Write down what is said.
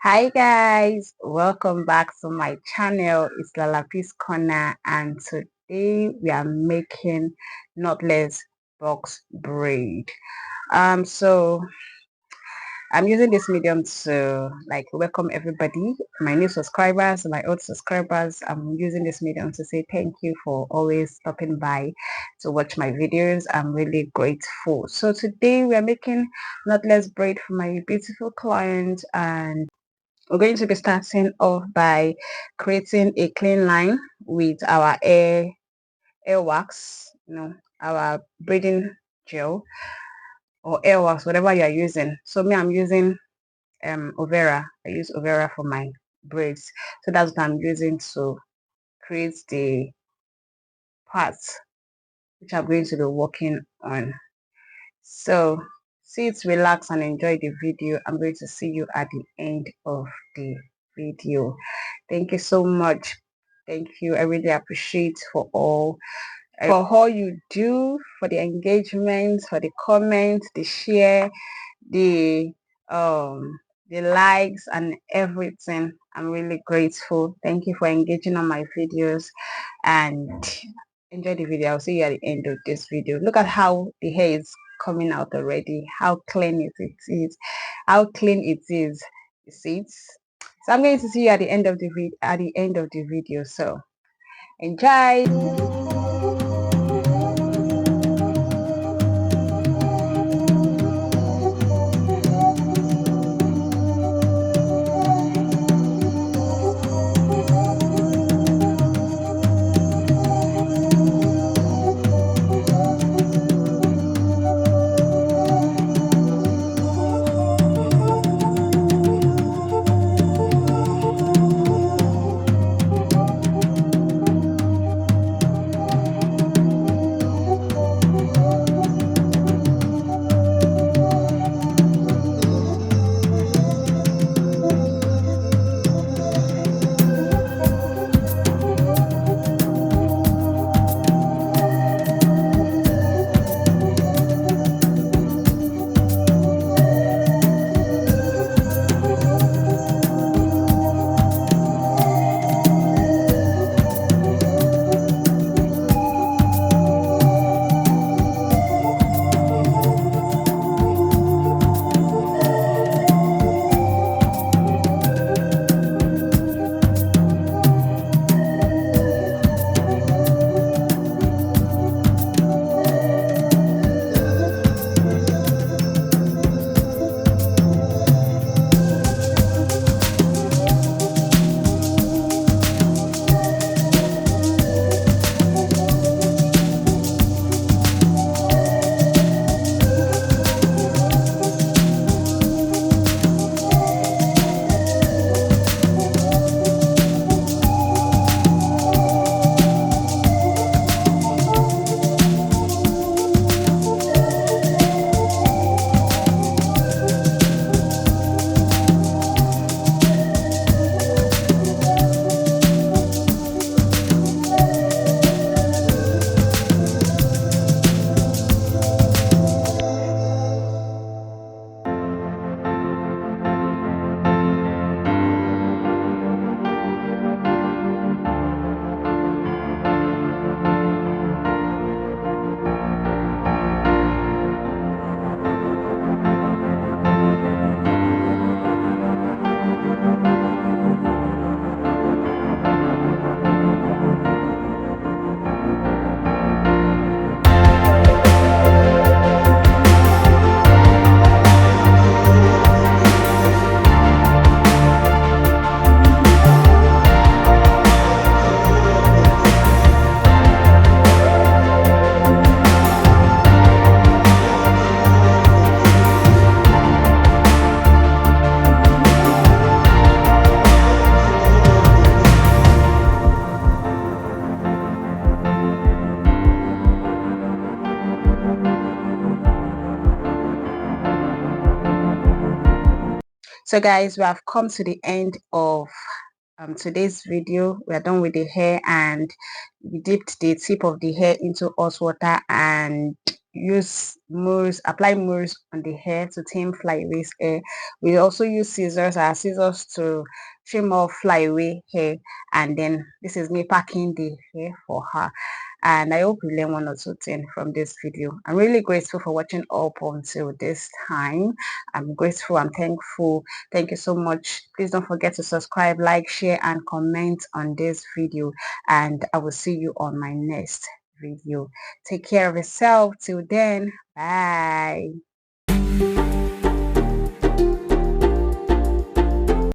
Hi guys, welcome back to my channel. It's Lalapis Corner, and today we are making knotless box braid. So I'm using this medium to welcome everybody, my new subscribers, my old subscribers. I'm using this medium to say thank you for always stopping by to watch my videos. I'm really grateful. So today we are making knotless braid for my beautiful client, and we're going to be starting off by creating a clean line with our air wax, our braiding gel or air wax, whatever you are using. So me, I'm using Overa. I use Overa for my braids. So that's what I'm using to create the parts which I'm going to be working on. So sit, relax, and enjoy the video. I'm going to see you at the end of the video. Thank you so much. Thank you. I really appreciate for all you do, for the engagement, for the comments, the share, the the likes and everything. I'm really grateful. Thank you for engaging on my videos, and enjoy the video. I'll see you at the end of this video. Look at how the hair is coming out already, how clean it is, how clean it is. You see it? So I'm going to see you at the end of the video. So enjoy. So guys, we have come to the end of today's video. We are done with the hair, and we dipped the tip of the hair into hot water and use mousse, apply mousse on the hair to tame flyaway hair. We also use scissors, our scissors, to trim off flyaway hair. And then this is me packing the hair for her. And I hope you learn one or two things from this video. I'm really grateful for watching up until this time. I'm grateful, I'm thankful. Thank you so much. Please don't forget to subscribe, like, share, and comment on this video. And I will see you on my next video. Take care of yourself. Till then, bye.